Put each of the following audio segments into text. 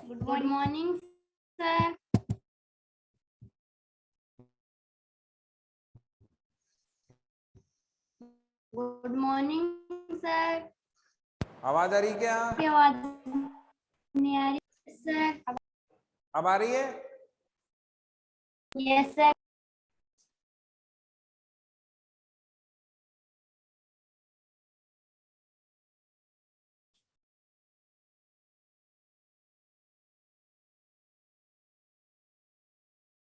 Good morning, sir. Good morning, sir. आवाज आ रही क्या? आवाज नहीं आ रही सर। अब आ रही है? Yes sir.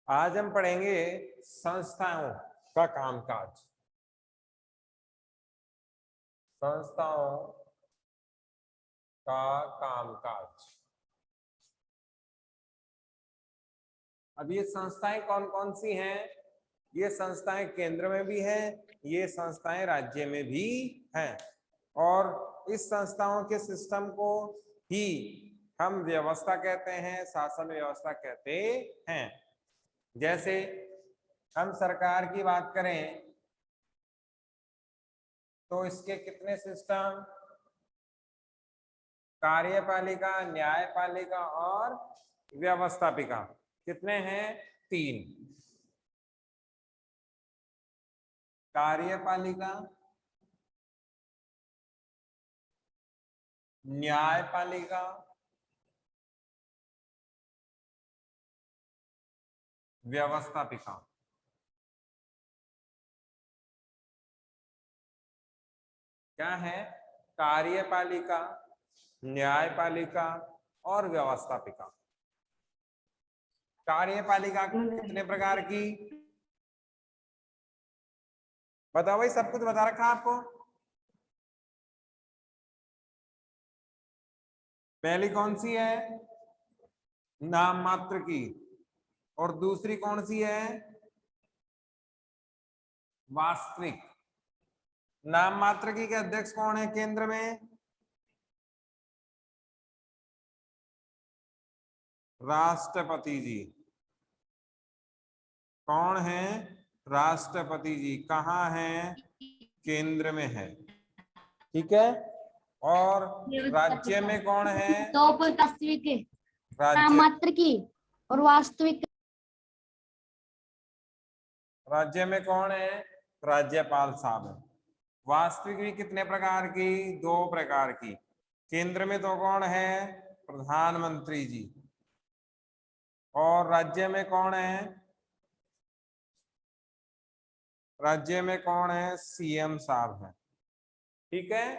आज हम पढ़ेंगे संस्थाओं का कामकाज। संस्थाओं का कामकाज। अब ये संस्थाएं कौन कौन सी हैं? ये संस्थाएं केंद्र में भी हैं, ये संस्थाएं राज्य में भी हैं, और इस संस्थाओं के सिस्टम को ही हम व्यवस्था कहते हैं, शासन व्यवस्था कहते हैं। जैसे हम सरकार की बात करें तो इसके कितने सिस्टम? कार्यपालिका, न्यायपालिका और व्यवस्थापिका। कितने हैं? 3। कार्यपालिका, न्यायपालिका, व्यवस्थापिका। क्या है? कार्यपालिका, न्यायपालिका और व्यवस्थापिका। कार्यपालिका कितने प्रकार की? बताओ भाई, सब कुछ बता रखा आपको? पहली कौन सी है? नाम मात्र की। और दूसरी कौन सी है? वास्तविक। नाम मात्र की के अध्यक्ष कौन है केंद्र में? राष्ट्रपति जी। कौन है? राष्ट्रपति जी। कहाँ है? केंद्र में है। ठीक है। और राज्य में कौन है? तो वास्तविक नाम राज्य मात्र की और वास्तविक। राज्य में कौन है? राज्यपाल साहब है। वास्तविक भी कितने प्रकार की? 2 प्रकार की। केंद्र में तो कौन है? प्रधानमंत्री जी। और राज्य में कौन है? राज्य में कौन है? सीएम साहब है। ठीक है।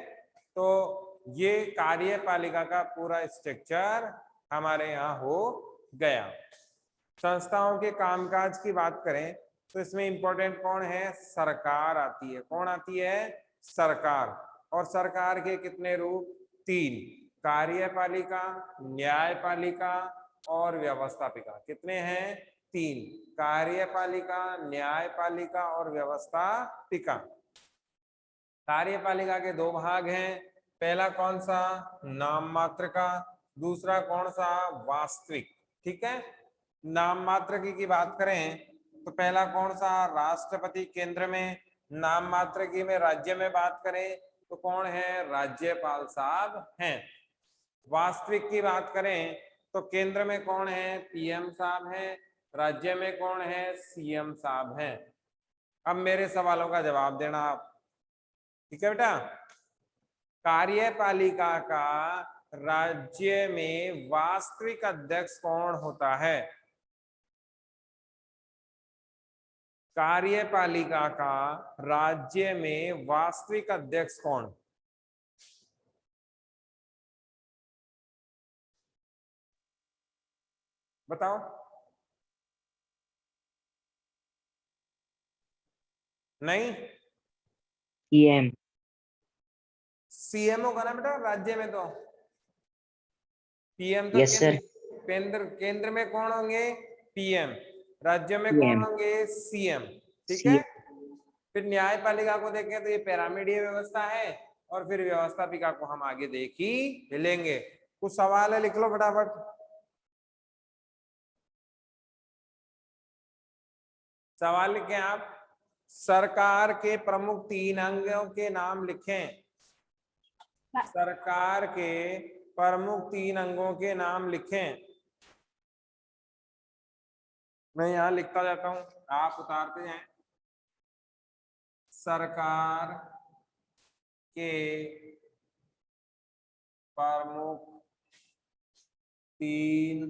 तो ये कार्यपालिका का पूरा स्ट्रक्चर हमारे यहाँ हो गया। संस्थाओं के कामकाज की बात करें तो इसमें इंपॉर्टेंट कौन है? सरकार आती है। कौन आती है? सरकार। और सरकार के कितने रूप? 3। कार्यपालिका, न्यायपालिका और व्यवस्थापिका। कितने हैं? 3। कार्यपालिका, न्यायपालिका और व्यवस्थापिका। कार्यपालिका के 2 भाग हैं। पहला कौन सा? नाम मात्र का। दूसरा कौन सा? वास्तविक। ठीक है। नाम मात्र की बात करें तो पहला कौन सा? राष्ट्रपति केंद्र में। नाम मात्र की में राज्य में बात करें तो कौन है? राज्यपाल साहब हैं। वास्तविक की बात करें तो केंद्र में कौन है? पीएम साहब हैं। राज्य में कौन है? सीएम साहब हैं। अब मेरे सवालों का जवाब देना आप। ठीक है बेटा। कार्यपालिका का राज्य में वास्तविक अध्यक्ष कौन होता है? कार्यपालिका का राज्य में वास्तविक अध्यक्ष कौन? बताओ। नहीं, सीएम। सीएम होगा ना बेटा राज्य में तो। पीएम तो यस सर। केंद्र में कौन होंगे? पीएम। राज्य में कौन पीएम। होंगे? सीएम। ठीक है। सीएम। फिर न्यायपालिका को देखें तो ये पिरामिडीय व्यवस्था है, और फिर व्यवस्थापिका को हम आगे देख ही लेंगे। कुछ सवाल है, लिख लो फटाफट। सवाल लिखें आप। सरकार के प्रमुख 3 अंगों के नाम लिखें। सरकार के प्रमुख 3 अंगों के नाम लिखें। मैं यहां लिखता जाता हूं, आप उतारते जाएं। सरकार के प्रमुख 3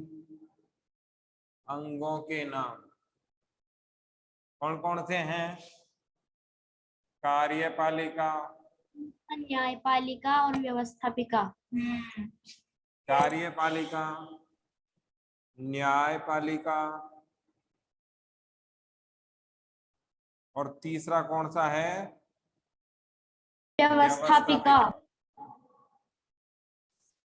अंगों के नाम कौन कौन से हैं? कार्यपालिका, न्यायपालिका और व्यवस्थापिका। कार्यपालिका, न्यायपालिका और तीसरा कौन सा है? व्यवस्थापिका।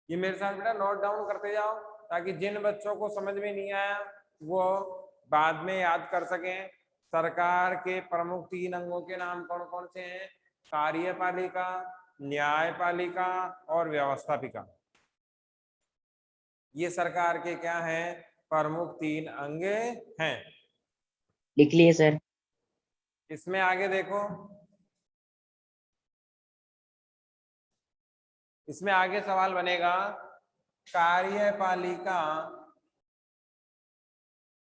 ये मेरे साथ बेटा नोट डाउन करते जाओ, ताकि जिन बच्चों को समझ में नहीं आया वो बाद में याद कर सकें। सरकार के प्रमुख 3 अंगों के नाम कौन कौन से हैं? कार्यपालिका, न्यायपालिका और व्यवस्थापिका। ये सरकार के क्या हैं? प्रमुख 3 अंग हैं। लिख लिए सर। इसमें आगे देखो, इसमें आगे सवाल बनेगा, कार्यपालिका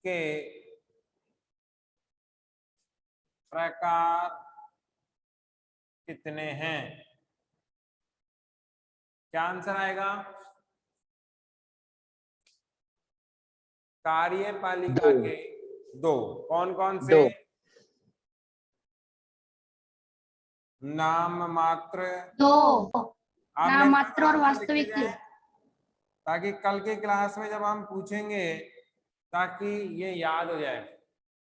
के प्रकार कितने हैं? क्या आंसर आएगा? कार्यपालिका दो। के 2। कौन कौन से? 2। नाम मात्र, दो। आपने नाम मात्र और आंसर लिखते वास्तविक। जाएं, ताकि कल के क्लास में जब हम पूछेंगे ताकि ये याद हो जाए।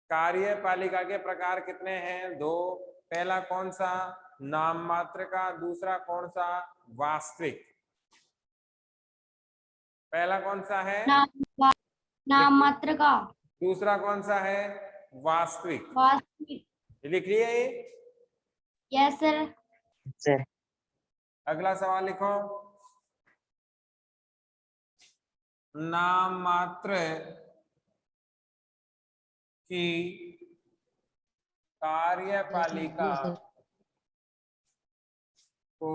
कार्यपालिका के प्रकार कितने हैं? 2। पहला कौन सा? नाम मात्र का। दूसरा कौन सा? वास्तविक। पहला कौन सा है? नाम मात्र का। दूसरा कौन सा है? वास्तविक। वास्तविक। लिख लिए ये? Yes sir. सर। अगला सवाल लिखो। नाम मात्र की कार्यपालिका को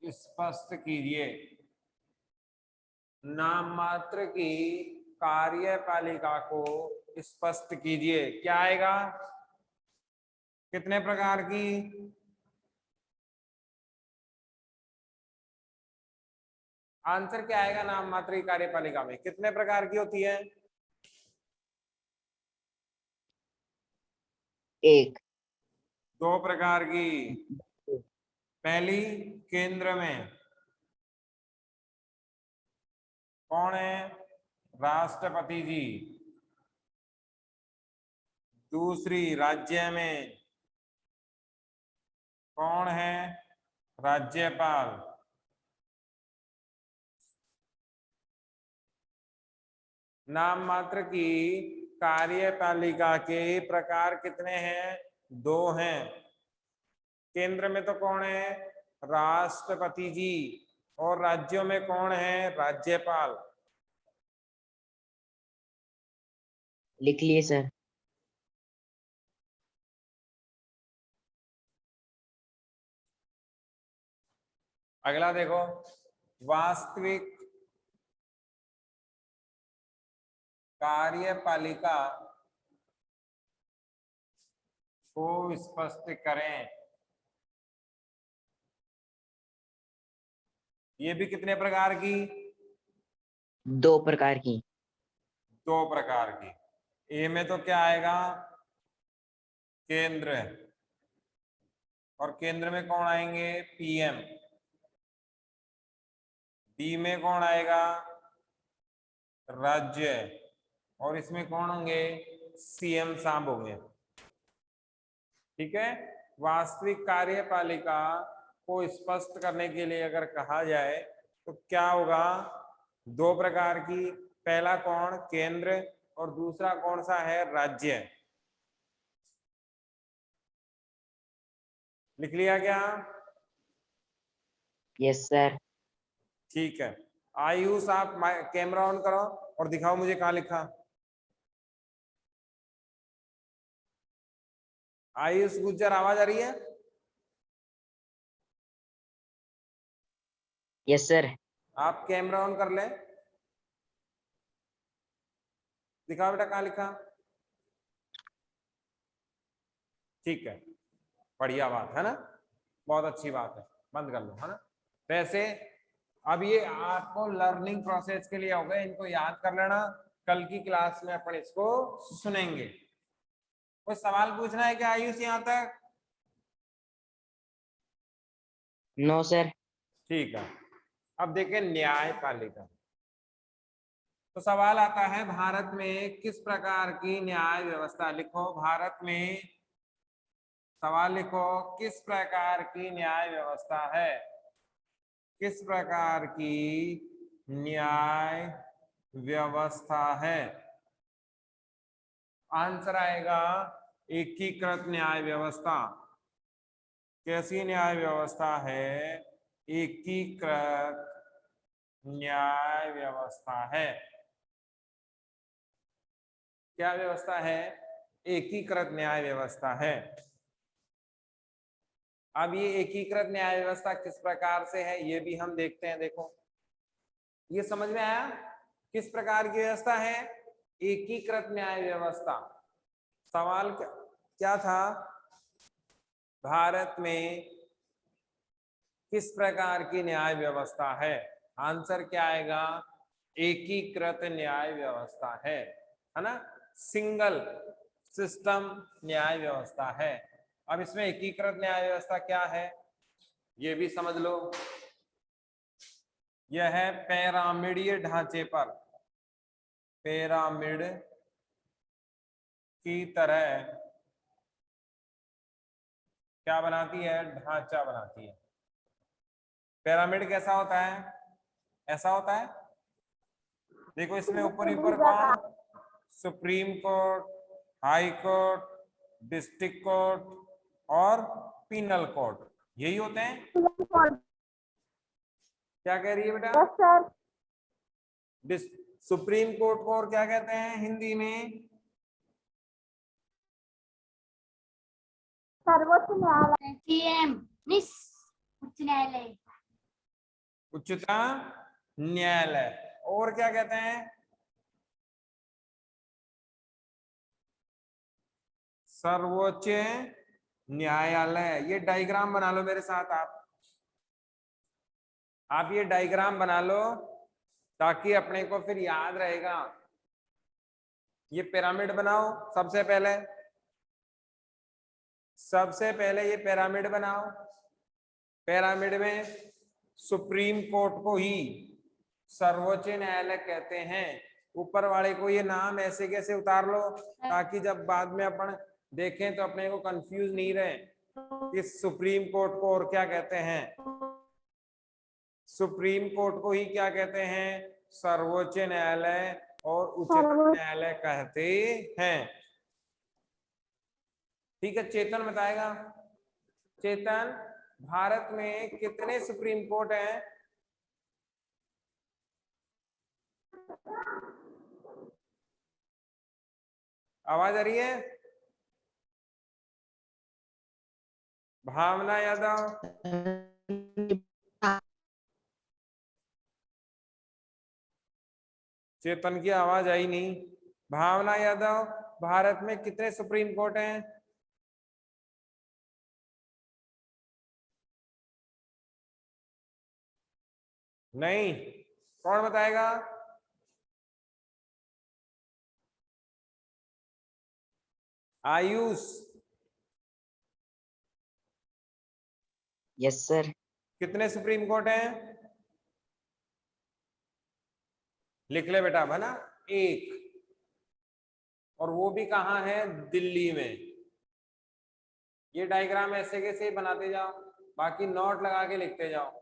स्पष्ट कीजिए। नाम मात्र की कार्यपालिका को स्पष्ट कीजिए। क्या आएगा? कितने प्रकार की? आंसर क्या आएगा? नाम मात्र की कार्यपालिका में कितने प्रकार की होती है? 1। 2 प्रकार की। पहली, केंद्र में कौन है? राष्ट्रपति जी। दूसरी, राज्य में कौन है? राज्यपाल। नाम मात्र की कार्यपालिका के प्रकार कितने हैं? 2 हैं। केंद्र में तो कौन है? राष्ट्रपति जी। और राज्यों में कौन है? राज्यपाल। लिख लिए सर। अगला देखो, वास्तविक कार्यपालिका को स्पष्ट करें। ये भी कितने प्रकार की? 2 प्रकार की। 2 प्रकार की। ए में तो क्या आएगा? केंद्र। और केंद्र में कौन आएंगे? पीएम। बी में कौन आएगा? राज्य। और इसमें कौन होंगे? सीएम साहब होंगे। ठीक है। वास्तविक कार्यपालिका को स्पष्ट करने के लिए अगर कहा जाए तो क्या होगा? 2 प्रकार की। पहला कौन? केंद्र। और दूसरा कौन सा है? राज्य। लिख लिया क्या? Yes sir. ठीक है। आयुष, आप कैमरा ऑन करो और दिखाओ मुझे कहाँ लिखा। आयुष गुज्जर, आवाज आ रही है? Yes sir. आप कैमरा ऑन कर ले, दिखाओ बेटा कहाँ लिखा। ठीक है, बढ़िया बात है ना, बहुत अच्छी बात है, बंद कर लो, है ना। वैसे अब ये आपको लर्निंग प्रोसेस के लिए हो गए, इनको याद कर लेना, कल की क्लास में अपन इसको सुनेंगे। कोई सवाल पूछना है क्या आयुष यहाँ तक? No sir. ठीक है, अब देखें न्यायपालिका। तो सवाल आता है भारत में किस प्रकार की न्याय व्यवस्था, लिखो भारत में, सवाल लिखो किस प्रकार की न्याय व्यवस्था है, किस प्रकार की न्याय व्यवस्था है। आंसर आएगा एकीकृत न्याय व्यवस्था। कैसी न्याय व्यवस्था है? एकीकृत न्याय व्यवस्था है। क्या व्यवस्था है? एकीकृत न्याय व्यवस्था है। अब ये एकीकृत न्याय व्यवस्था किस प्रकार से है ये भी हम देखते हैं। देखो ये समझ में आया किस प्रकार की व्यवस्था है? एकीकृत न्याय व्यवस्था। सवाल क्या था? भारत में किस प्रकार की न्याय व्यवस्था है? आंसर क्या आएगा? एकीकृत न्याय व्यवस्था है ना, सिंगल सिस्टम न्याय व्यवस्था है। अब इसमें एकीकृत न्याय व्यवस्था क्या है ये भी समझ लो। यह है पैरामिडीय ढांचे पर, पिरामिड की तरह क्या बनाती है? ढांचा बनाती है। पिरामिड कैसा होता है? ऐसा होता है, देखो इसमें ऊपर ऊपर कौन? Supreme court, high court, district court और पीनल कोर्ट, यही होते हैं। क्या कह रही है बेटा? सुप्रीम कोर्ट को और क्या कहते हैं हिंदी में? सर्वोच्च न्यायालय, सीएम, उच्च न्यायालय, उच्चतम न्यायालय। और क्या कहते हैं? सर्वोच्च न्यायालय। ये डायग्राम बना लो मेरे साथ, आप ये डायग्राम बना लो ताकि अपने को फिर याद रहेगा। ये पिरामिड बनाओ सबसे पहले, ये पिरामिड बनाओ। पिरामिड में सुप्रीम कोर्ट को ही सर्वोच्च न्यायालय कहते हैं। ऊपर वाले को ये नाम ऐसे कैसे उतार लो ताकि जब बाद में अपन देखें तो अपने को कंफ्यूज नहीं रहे कि सुप्रीम कोर्ट को और क्या कहते हैं। सुप्रीम कोर्ट को ही क्या कहते हैं? सर्वोच्च न्यायालय और उच्चतम न्यायालय कहते हैं। ठीक है, चेतन बताएगा। चेतन, भारत में कितने सुप्रीम कोर्ट हैं? आवाज आ रही है? भावना यादव, चेतन की आवाज आई नहीं। भावना यादव, भारत में कितने सुप्रीम कोर्ट हैं? नहीं, कौन बताएगा? आयुष। Yes sir. कितने सुप्रीम कोर्ट हैं? लिख ले बेटा, है ना, एक। और वो भी कहाँ है? दिल्ली में। ये डायग्राम ऐसे कैसे ही बनाते जाओ, बाकी नोट लगा के लिखते जाओ।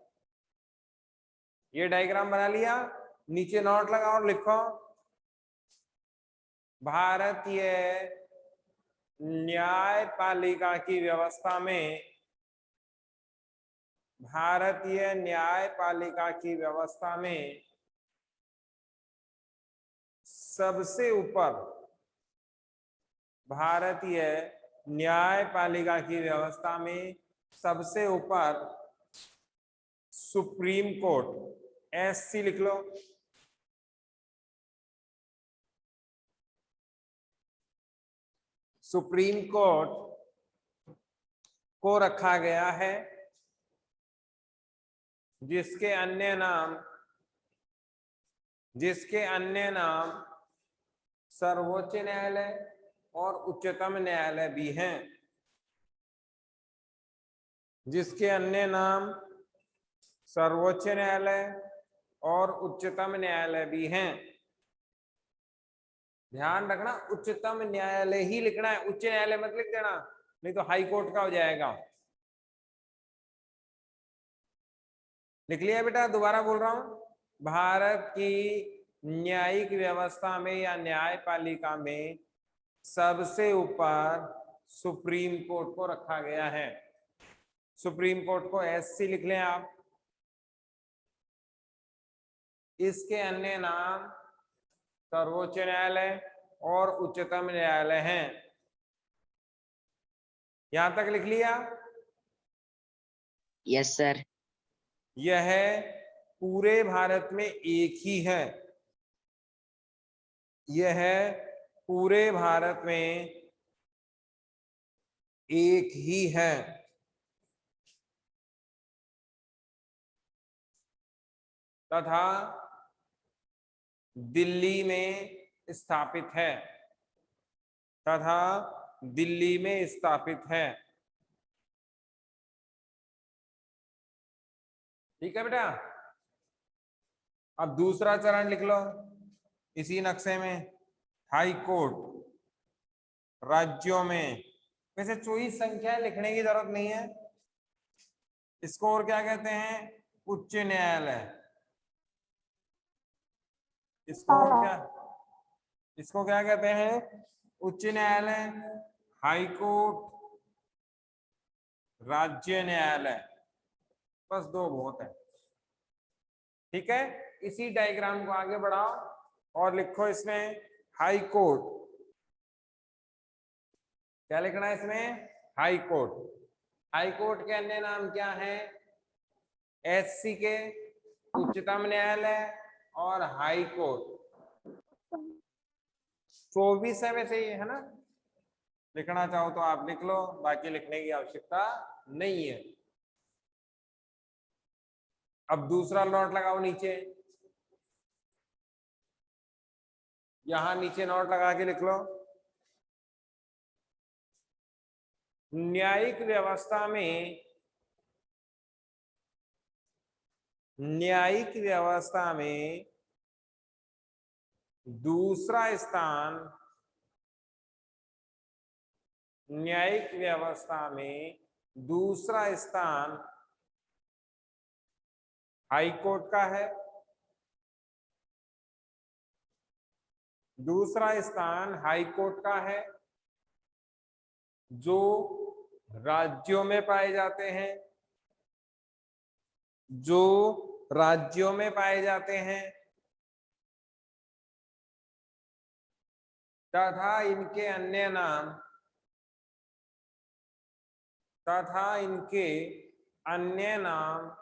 ये डायग्राम बना लिया, नीचे नोट लगाओ और लिखो भारतीय न्यायपालिका की व्यवस्था में, भारतीय न्यायपालिका की व्यवस्था में सबसे ऊपर, भारतीय न्यायपालिका की व्यवस्था में सबसे ऊपर सुप्रीम कोर्ट, SC लिख लो। सुप्रीम कोर्ट को रखा गया है, जिसके अन्य नाम सर्वोच्च न्यायालय और उच्चतम न्यायालय भी हैं, जिसके अन्य नाम सर्वोच्च न्यायालय और उच्चतम न्यायालय भी हैं। ध्यान रखना, उच्चतम न्यायालय ही लिखना है, उच्च न्यायालय मत लिख देना, नहीं तो हाई कोर्ट का हो जाएगा। लिख लिया बेटा? दोबारा बोल रहा हूं, भारत की न्यायिक व्यवस्था में या न्यायपालिका में सबसे ऊपर सुप्रीम कोर्ट को रखा गया है। सुप्रीम कोर्ट को SC लिख लें आप। इसके अन्य नाम सर्वोच्च न्यायालय और उच्चतम न्यायालय हैं। यहां तक लिख लिया? Yes sir. यह पूरे भारत में एक ही है, यह पूरे भारत में एक ही है। तथा दिल्ली में स्थापित है, तथा दिल्ली में स्थापित है। ठीक है बेटा? अब दूसरा चरण लिख लो इसी नक्शे में। हाई कोर्ट राज्यों में, वैसे चॉइस संख्या लिखने की जरूरत नहीं है। इसको और क्या कहते हैं? उच्च न्यायालय। इसको क्या कहते हैं? उच्च न्यायालय, हाई कोर्ट, राज्य न्यायालय। बस दो बहुत है। ठीक है, इसी डायग्राम को आगे बढ़ाओ और लिखो इसमें हाई कोर्ट। क्या लिखना है इसमें? High court. हाई कोर्ट के अन्य नाम क्या है? SC के उच्चतम न्यायालय और हाई कोर्ट। 24 है वैसे ये, है ना? लिखना चाहो तो आप लिख लो, बाकी लिखने की आवश्यकता नहीं है। अब दूसरा नोट लगाओ नीचे, यहां नीचे नोट लगा के लिख लो। न्यायिक व्यवस्था में दूसरा स्थान, न्यायिक व्यवस्था में दूसरा स्थान हाई कोर्ट का है। दूसरा स्थान हाई कोर्ट का है, जो राज्यों में पाए जाते हैं, जो राज्यों में पाए जाते हैं, तथा इनके अन्य नाम, तथा इनके अन्य नाम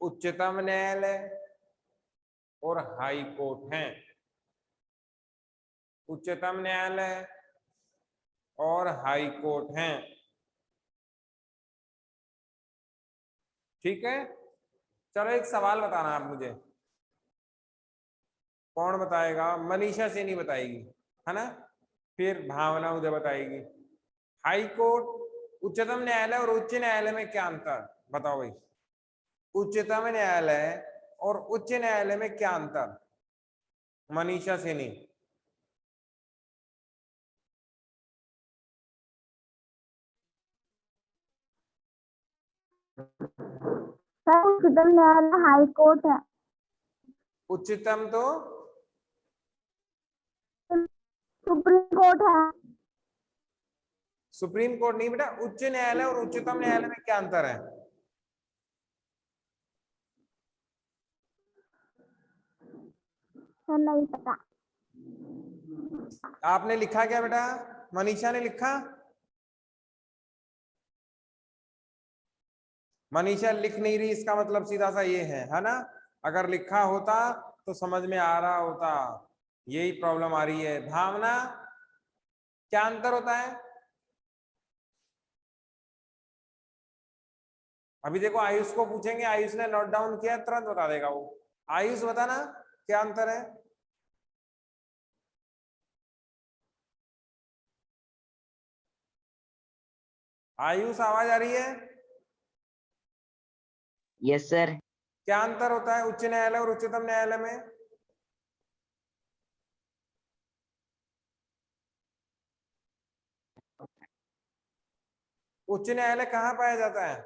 उच्चतम न्यायालय और हाई कोर्ट हैं। उच्चतम न्यायालय और हाई कोर्ट हैं। ठीक है, चलो एक सवाल बताना आप मुझे। कौन बताएगा? मनीषा से नहीं बताएगी, है ना? फिर भावना मुझे बताएगी। हाई कोर्ट, उच्चतम न्यायालय और उच्च न्यायालय में क्या अंतर? बताओ भाई। उच्चतम न्यायालय और उच्च न्यायालय में क्या अंतर? मनीषा से नहीं। सर उच्चतम न्यायालय हाई कोर्ट है। उच्चतम तो सुप्रीम कोर्ट है। सुप्रीम कोर्ट नहीं बेटा, उच्च न्यायालय और उच्चतम न्यायालय में क्या अंतर है? सर नहीं पता। आपने लिखा क्या बेटा? मनीषा ने लिखा? मनीषा लिख नहीं रही, इसका मतलब सीधा सा ये है ना। अगर लिखा होता तो समझ में आ रहा होता। यही प्रॉब्लम आ रही है। भावना, क्या अंतर होता है? अभी देखो आयुष को पूछेंगे, आयुष ने नोट डाउन किया, तुरंत बता देगा वो। आयुष बताना क्या अंतर है? आयुष आवाज आ रही है? Yes sir. क्या अंतर होता है उच्च न्यायालय और उच्चतम न्यायालय में? उच्च न्यायालय कहाँ पाया जाता है?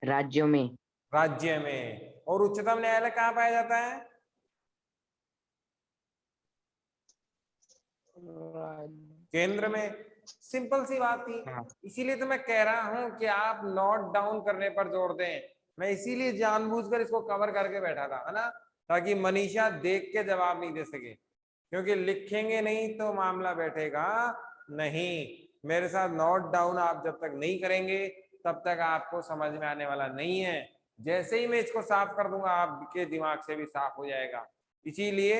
राज्यों में। राज्य में। और उच्चतम न्यायालय कहाँ पाया जाता है? केंद्र में। सिंपल सी बात थी। हाँ। इसीलिए तो मैं कह रहा हूं कि आप नोट डाउन करने पर जोर दें। मैं इसीलिए जानबूझकर इसको कवर करके बैठा था, है ना, ताकि मनीषा देख के जवाब नहीं दे सके। क्योंकि लिखेंगे नहीं तो मामला बैठेगा नहीं। मेरे साथ नोट डाउन आप जब तक नहीं करेंगे तब तक आपको समझ में आने वाला नहीं है। जैसे ही मैं इसको साफ कर दूंगा आपके दिमाग से भी साफ हो जाएगा। इसीलिए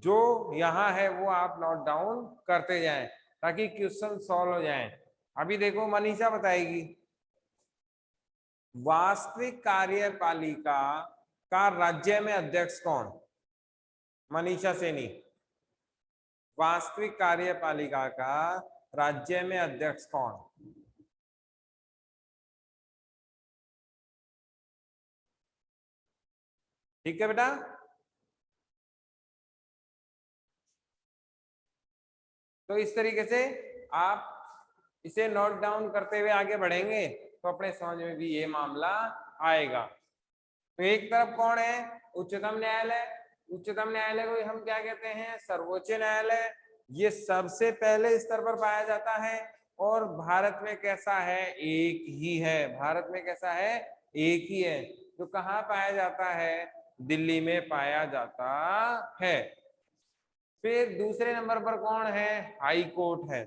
जो यहाँ है वो आप नोट डाउन करते जाएं ताकि क्वेश्चन सॉल्व हो जाएं। अभी देखो मनीषा बताएगी, वास्तविक कार्यपालिका का राज्य में अध्यक्ष कौन? मनीषा सेनी। वास्तविक कार्यपालिका का राज्य में अध्यक्ष कौन? ठीक है बेटा। तो इस तरीके से आप इसे नोट डाउन करते हुए आगे बढ़ेंगे तो अपने समझ में भी ये मामला आएगा। तो एक तरफ कौन है? उच्चतम न्यायालय। उच्चतम न्यायालय को हम क्या कहते हैं? सर्वोच्च न्यायालय। ये सबसे पहले स्तर पर पाया जाता है। और भारत में कैसा है? एक ही है। भारत में कैसा है? एक ही है। तो कहाँ पाया जाता है? दिल्ली में पाया जाता है। फिर दूसरे नंबर पर कौन है? हाई कोर्ट है।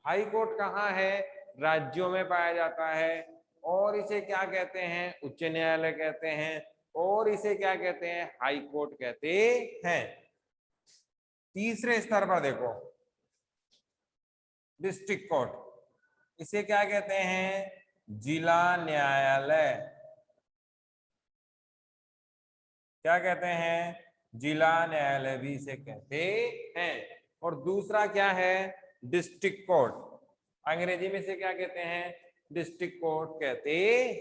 हाई कोर्ट कहाँ है? राज्यों में पाया जाता है। और इसे क्या कहते हैं? उच्च न्यायालय कहते हैं। और इसे क्या कहते हैं? हाई कोर्ट कहते हैं। तीसरे स्तर पर देखो, डिस्ट्रिक्ट कोर्ट। इसे क्या कहते हैं? जिला न्यायालय। क्या कहते हैं? जिला न्यायालय भी इसे कहते हैं। और दूसरा क्या है? District court. अंग्रेजी में इसे क्या कहते हैं? डिस्ट्रिक्ट कोर्ट कहते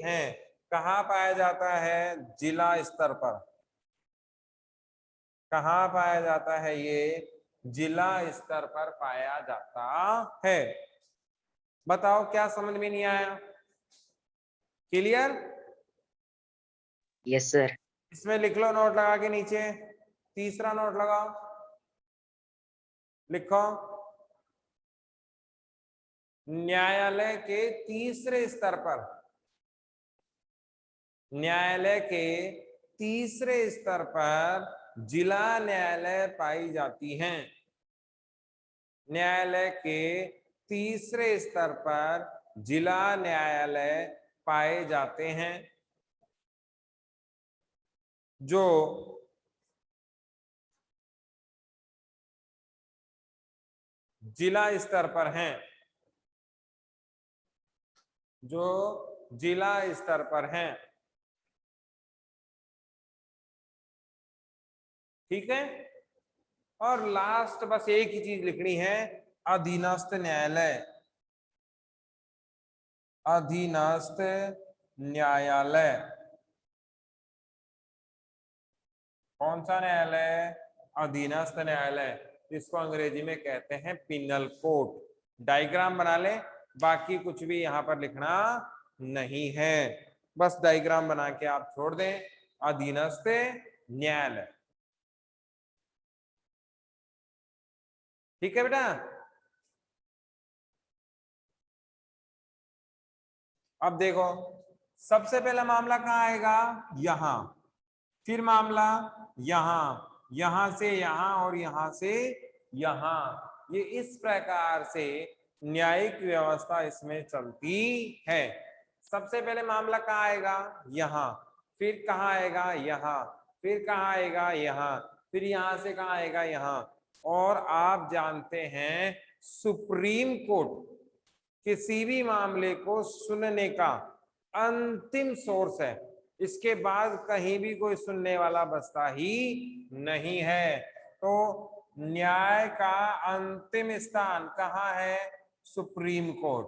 हैं। कहाँ पाया जाता है? जिला स्तर पर। कहाँ पाया जाता है? ये जिला स्तर पर पाया जाता है। बताओ क्या समझ में नहीं आया? क्लियर? Yes sir. इसमें लिख लो नोट लगा के नीचे। तीसरा नोट लगाओ, लिखो, न्यायालय के तीसरे स्तर पर। न्यायालय के तीसरे स्तर पर जिला न्यायालय पाई जाती हैं। न्यायालय के तीसरे स्तर पर जिला न्यायालय पाए जाते हैं जो जिला स्तर पर हैं। जो जिला स्तर पर हैं। ठीक है। और लास्ट बस एक ही चीज लिखनी है, अधीनस्थ न्यायालय। अधीनस्थ न्यायालय। कौन सा न्यायालय? अधीनस्थ न्यायालय। इसको अंग्रेजी में कहते हैं पिनल कोर्ट। डायग्राम बना ले, बाकी कुछ भी यहां पर लिखना नहीं है। बस डायग्राम बना के आप छोड़ दें, अधीनस्थ न्यायालय। ठीक है बेटा। अब देखो, सबसे पहला मामला कहाँ आएगा? यहां। फिर मामला यहां, यहां से यहां और यहां से यहां। ये इस प्रकार से न्यायिक व्यवस्था इसमें चलती है। सबसे पहले मामला कहाँ आएगा, यहाँ, फिर कहाँ आएगा, यहाँ, फिर कहाँ आएगा, यहाँ, फिर यहां से कहाँ आएगा, यहाँ। और आप जानते हैं सुप्रीम कोर्ट किसी भी मामले को सुनने का अंतिम सोर्स है, इसके बाद कहीं भी कोई सुनने वाला बचता ही नहीं है। तो न्याय का अंतिम स्थान कहाँ है, सुप्रीम कोर्ट।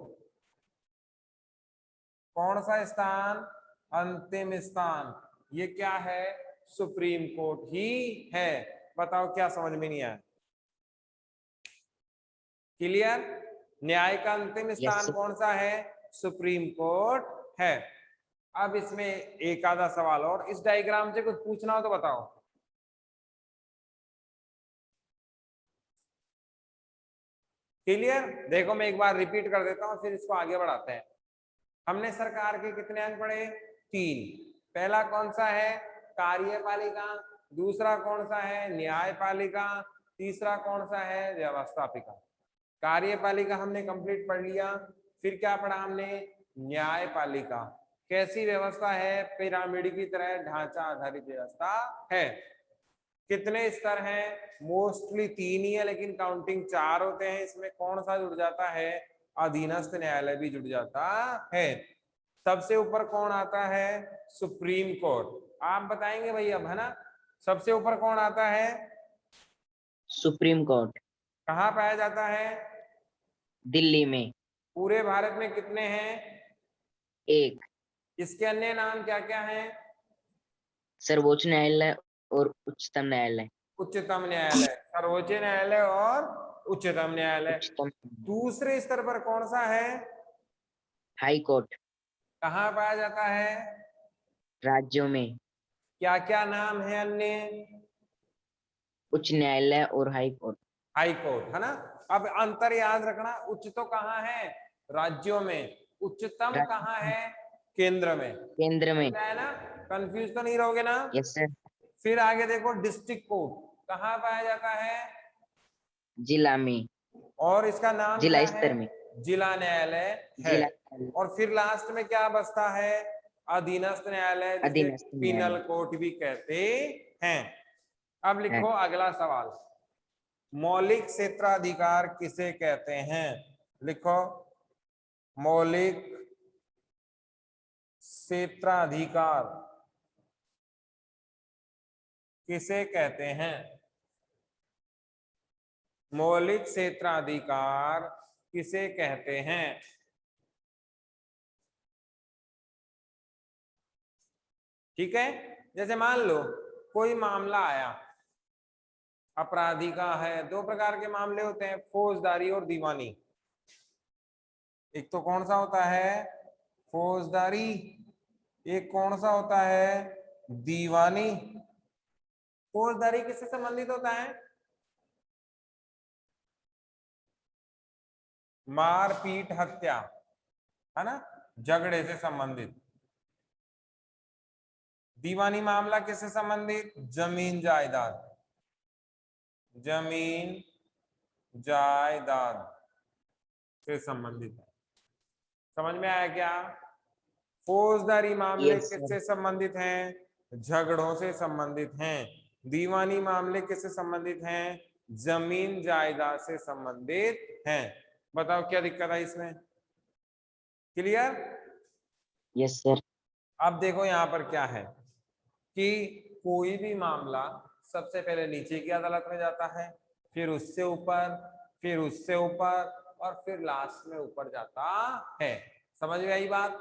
कौन सा स्थान, अंतिम स्थान, ये क्या है, सुप्रीम कोर्ट ही है। बताओ क्या समझ में नहीं आया, क्लियर। न्याय का अंतिम स्थान sir. कौन सा है, सुप्रीम कोर्ट है। अब इसमें एक आधा सवाल और, इस डायग्राम से कुछ पूछना हो तो बताओ। क्लियर, देखो मैं एक बार रिपीट कर देता हूं फिर इसको आगे बढ़ाते हैं। हमने सरकार के कितने अंग पढ़े, 3। पहला कौन सा है, कार्यपालिका, दूसरा कौन सा है, न्यायपालिका, तीसरा कौन सा है, व्यवस्थापिका। कार्यपालिका हमने कंप्लीट पढ़ लिया, फिर क्या पढ़ा हमने, न्यायपालिका। कैसी व्यवस्था है, पिरामिड की तरह ढांचा आधारित व्यवस्था है। कितने स्तर हैं, मोस्टली 3 ही है, लेकिन काउंटिंग 4 होते हैं। इसमें कौन सा जुड़ जाता है, अधीनस्थ न्यायालय भी जुड़ जाता है। सबसे ऊपर कौन आता है, सुप्रीम कोर्ट। आप बताएंगे भाई अब, है ना। सबसे ऊपर कौन आता है, सुप्रीम कोर्ट। कहाँ पाया जाता है, दिल्ली में। पूरे भारत में कितने हैं, 1। इसके अन्य नाम क्या क्या हैं, सर्वोच्च न्यायालय और उच्चतम न्यायालय। उच्चतम न्यायालय, सर्वोच्च न्यायालय और उच्चतम न्यायालय। उच्चतम दूसरे स्तर पर कौन सा है, हाई कोर्ट। कहाँ पाया जाता है, राज्यों में। क्या क्या नाम है अन्य, उच्च न्यायालय और हाई कोर्ट। हाई कोर्ट, है ना। अब अंतर याद रखना, उच्च तो कहाँ है, राज्यों में, उच्चतम कहाँ है, केंद्र में। केंद्र में। है ना, कंफ्यूज तो नहीं रहोगे ना। Yes sir. फिर आगे देखो, डिस्ट्रिक्ट कोर्ट कहाँ पाया जाता है, जिला में। और इसका नाम जिला क्या स्तर है, में। जिला न्यायालय है। जिला और फिर लास्ट में क्या बसता है, अधीनस्थ न्यायालय, जिसे अधीनस्थ पिनल न्यायालय कोर्ट भी कहते हैं। अब है। लिखो अगला सवाल, मौलिक क्षेत्राधिकार किसे कहते हैं। लिखो, मौलिक क्षेत्राधिकार किसे कहते हैं, मौलिक क्षेत्राधिकार किसे कहते हैं। ठीक है, जैसे मान लो कोई मामला आया, अपराधी का है। 2 प्रकार के मामले होते हैं, फौजदारी और दीवानी। एक तो कौन सा होता है, फौजदारी, एक कौन सा होता है, दीवानी। फौजदारी किससे संबंधित होता है, मारपीट हत्या, है ना, झगड़े से संबंधित। दीवानी मामला किससे संबंधित, जमीन जायदाद, जमीन जायदाद से संबंधित है। समझ में आया क्या। फौजदारी मामले यस सर। किससे संबंधित हैं, झगड़ों से संबंधित हैं। दीवानी मामले किससे संबंधित हैं, जमीन जायदाद से संबंधित हैं। बताओ क्या दिक्कत है इसमें, क्लियर। Yes sir. अब देखो यहाँ पर क्या है कि कोई भी मामला सबसे पहले नीचे की अदालत में जाता है, फिर उससे ऊपर, फिर उससे ऊपर, और फिर लास्ट में ऊपर जाता है। समझ में आई बात,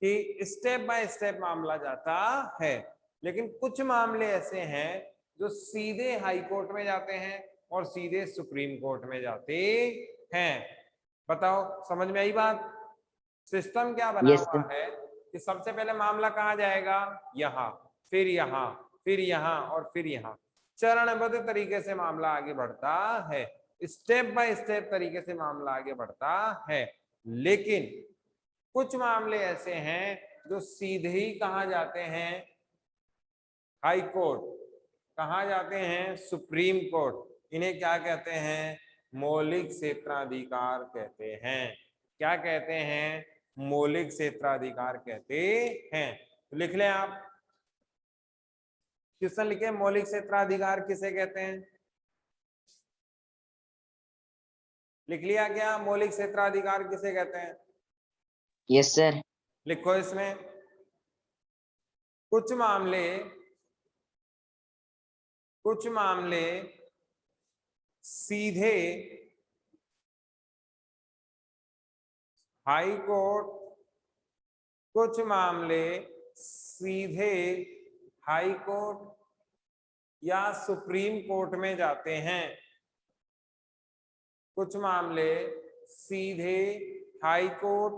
कि स्टेप बाय स्टेप मामला जाता है। लेकिन कुछ मामले ऐसे हैं जो सीधे हाई कोर्ट में जाते हैं और सीधे सुप्रीम कोर्ट में जाते हैं। बताओ समझ में आई बात। सिस्टम क्या बना यस हुआ सर। है कि सबसे पहले मामला कहाँ जाएगा, यहाँ, फिर यहाँ, फिर यहाँ, और फिर यहाँ। चरणबद्ध तरीके से मामला आगे बढ़ता है, स्टेप बाय स्टेप तरीके से मामला आगे बढ़ता है। लेकिन कुछ मामले ऐसे हैं जो सीधे ही कहाँ जाते हैं, हाई कोर्ट, कहाँ जाते हैं, सुप्रीम कोर्ट। इन्हें क्या कहते हैं, मौलिक क्षेत्राधिकार कहते हैं। क्या कहते हैं? मौलिक क्षेत्राधिकार कहते हैं। तो लिख लें आप, क्वेश्चन लिखे, मौलिक क्षेत्राधिकार किसे कहते हैं? लिख लिया क्या? मौलिक क्षेत्राधिकार किसे कहते हैं? Yes sir. लिखो इसमें, कुछ मामले सीधे हाई कोर्ट, कुछ मामले सीधे हाई कोर्ट या सुप्रीम कोर्ट में जाते हैं। कुछ मामले सीधे हाई कोर्ट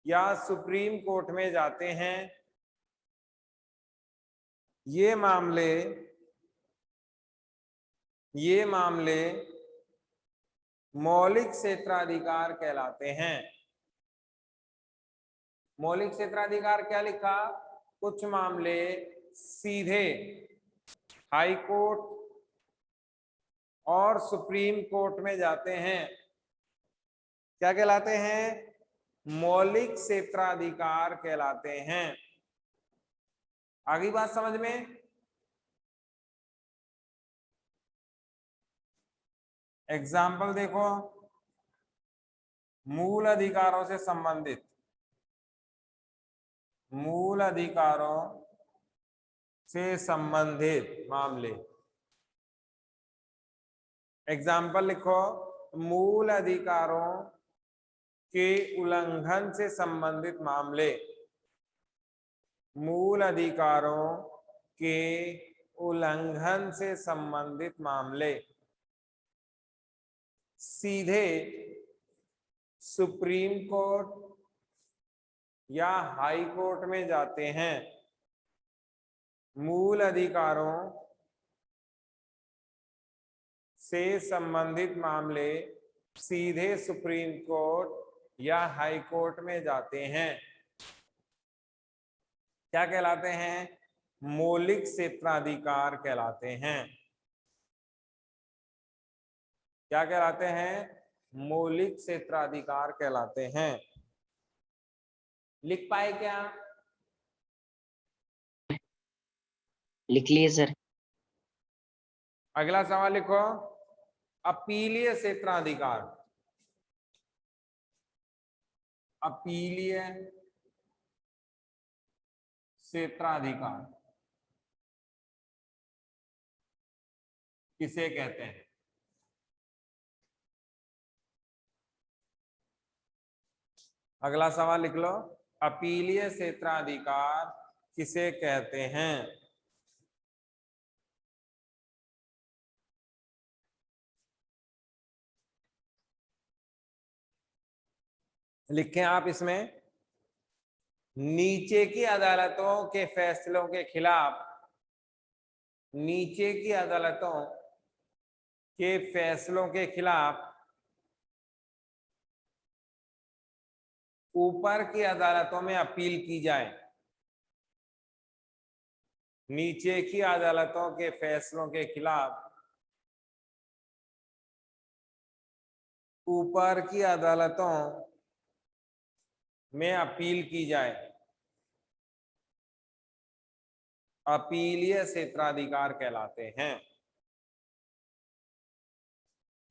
या सुप्रीम कोर्ट में जाते हैं। ये मामले मौलिक क्षेत्राधिकार कहलाते हैं। मौलिक क्षेत्राधिकार क्या लिखा? कुछ मामले सीधे हाई कोर्ट और सुप्रीम कोर्ट में जाते हैं। क्या कहलाते हैं? मौलिक क्षेत्राधिकार कहलाते हैं। आगे बात समझ में? एग्जाम्पल देखो, मूल अधिकारों से संबंधित, मूल अधिकारों से संबंधित मामले। एग्जाम्पल लिखो, मूल अधिकारों के उल्लंघन से संबंधित मामले। मूल अधिकारों के उल्लंघन से संबंधित मामले सीधे सुप्रीम कोर्ट या हाई कोर्ट में जाते हैं। मूल अधिकारों से संबंधित मामले सीधे सुप्रीम कोर्ट या हाई कोर्ट में जाते हैं। क्या कहलाते हैं? मौलिक क्षेत्राधिकार कहलाते हैं। क्या कहलाते हैं? मौलिक क्षेत्राधिकार कहलाते हैं। लिख पाए क्या? लिख लिए सर। अगला सवाल लिखो, अपीलीय क्षेत्राधिकार। अपीलीय क्षेत्राधिकार किसे कहते हैं? अगला सवाल लिख लो, अपीलीय क्षेत्राधिकार किसे कहते हैं? लिखें आप इसमें, नीचे की अदालतों के फैसलों के खिलाफ, नीचे की अदालतों के फैसलों के खिलाफ ऊपर की अदालतों में अपील की जाए। नीचे की अदालतों के फैसलों के खिलाफ ऊपर की अदालतों में अपील की जाए। अपीलीय क्षेत्राधिकार कहलाते हैं।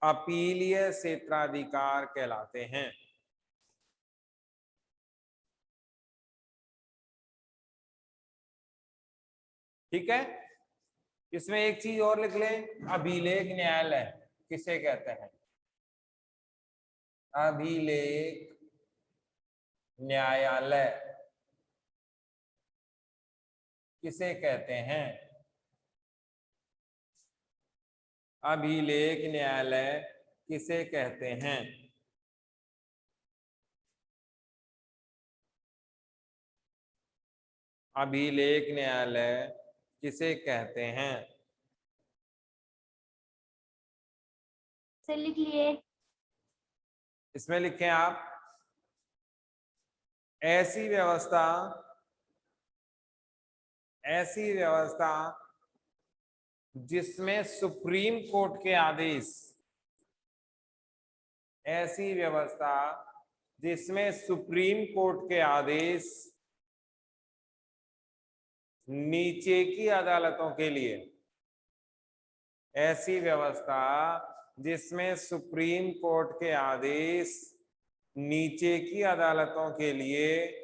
अपीलीय क्षेत्राधिकार कहलाते हैं। ठीक है, इसमें एक चीज और लिख लें, अभिलेख न्यायालय किसे कहते हैं? अभिलेख न्यायालय किसे कहते हैं? अभिलेख न्यायालय किसे कहते हैं? अभिलेख न्यायालय किसे कहते हैं? से लिख लिए। इसमें लिखें आप, ऐसी व्यवस्था जिसमें सुप्रीम कोर्ट के आदेश ऐसी व्यवस्था जिसमें सुप्रीम कोर्ट के आदेश नीचे की अदालतों के लिए, ऐसी व्यवस्था जिसमें सुप्रीम कोर्ट के आदेश नीचे की अदालतों के लिए,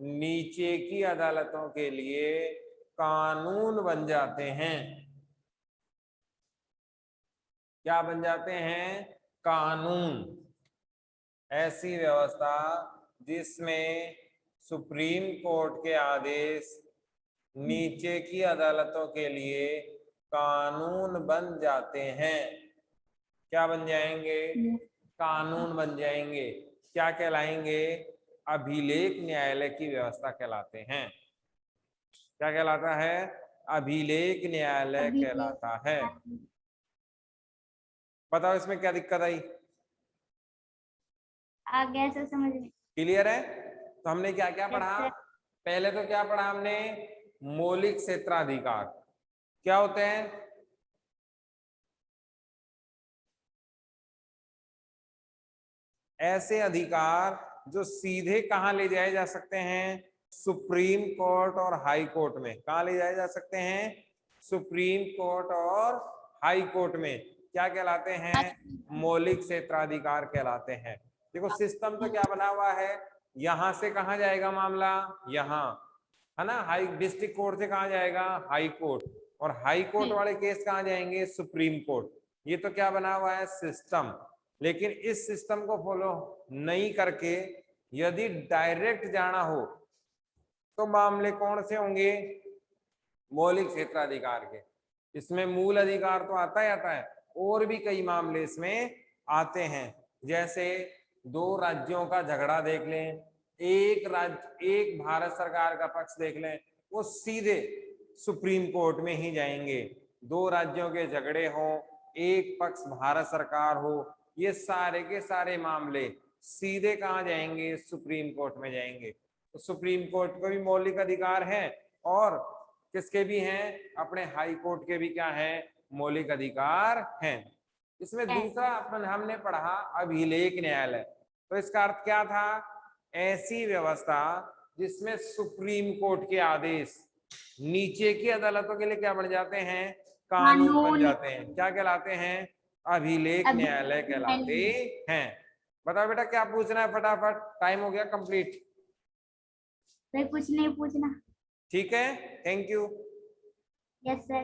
नीचे की अदालतों के लिए कानून बन जाते हैं। क्या बन जाते हैं? कानून। ऐसी व्यवस्था जिसमें सुप्रीम कोर्ट के आदेश नीचे की अदालतों के लिए कानून बन जाते हैं। क्या बन जाएंगे? कानून बन जाएंगे। क्या कहलाएंगे? अभिलेख न्यायालय की व्यवस्था कहलाते हैं। क्या कहलाता है? अभिलेख न्यायालय कहलाता है। बताओ इसमें क्या दिक्कत आई? आ गया सर समझ में। क्लियर है? तो हमने क्या क्या पढ़ा? सर। पहले तो क्या पढ़ा हमने? मौलिक क्षेत्राधिकार क्या होते हैं? ऐसे अधिकार जो सीधे कहां ले जाए जा सकते हैं? सुप्रीम कोर्ट और हाई कोर्ट में। कहां ले जाए जा सकते हैं? सुप्रीम कोर्ट और हाई कोर्ट में। क्या कहलाते हैं? मौलिक क्षेत्राधिकार कहलाते हैं। देखो सिस्टम तो क्या बना हुआ है, यहां से कहां जाएगा मामला? यहां, है ना। हाई डिस्ट्रिक्ट कोर्ट से कहां जाएगा? High court. और हाई कोर्ट वाले केस कहां जाएंगे? Supreme court. ये तो क्या बना हुआ है? सिस्टम। लेकिन इस सिस्टम को फॉलो नहीं करके यदि डायरेक्ट जाना हो तो मामले कौन से होंगे? मौलिक क्षेत्राधिकार के। इसमें मूल अधिकार तो आता ही आता है, और भी कई मामले इसमें आते हैं। जैसे दो राज्यों का झगड़ा देख लें, एक राज्य, एक भारत सरकार का पक्ष देख लें, वो सीधे सुप्रीम कोर्ट में ही जाएंगे। दो राज्यों के झगड़े हों, एक पक्ष भारत सरकार हो, ये सारे के सारे मामले सीधे कहाँ जाएंगे? सुप्रीम कोर्ट में जाएंगे। तो सुप्रीम कोर्ट को भी मौलिक अधिकार है, और किसके भी हैं? अपने हाई कोर्ट के भी क्या है? मौलिक अधिकार हैं। इसमें दूसरा अपन हमने पढ़ा अभिलेख न्यायालय। तो इसका अर्थ क्या था? ऐसी व्यवस्था जिसमें सुप्रीम कोर्ट के आदेश नीचे की अदालतों के लिए क्या बन जाते हैं? कानून बन जाते हैं। क्या कहलाते हैं? अभिलेख न्यायालय कहलाते हैं। बताओ बेटा क्या पूछना है फटाफट, टाइम हो गया कंप्लीट। कुछ नहीं पूछना। ठीक है, थैंक यू। Yes sir.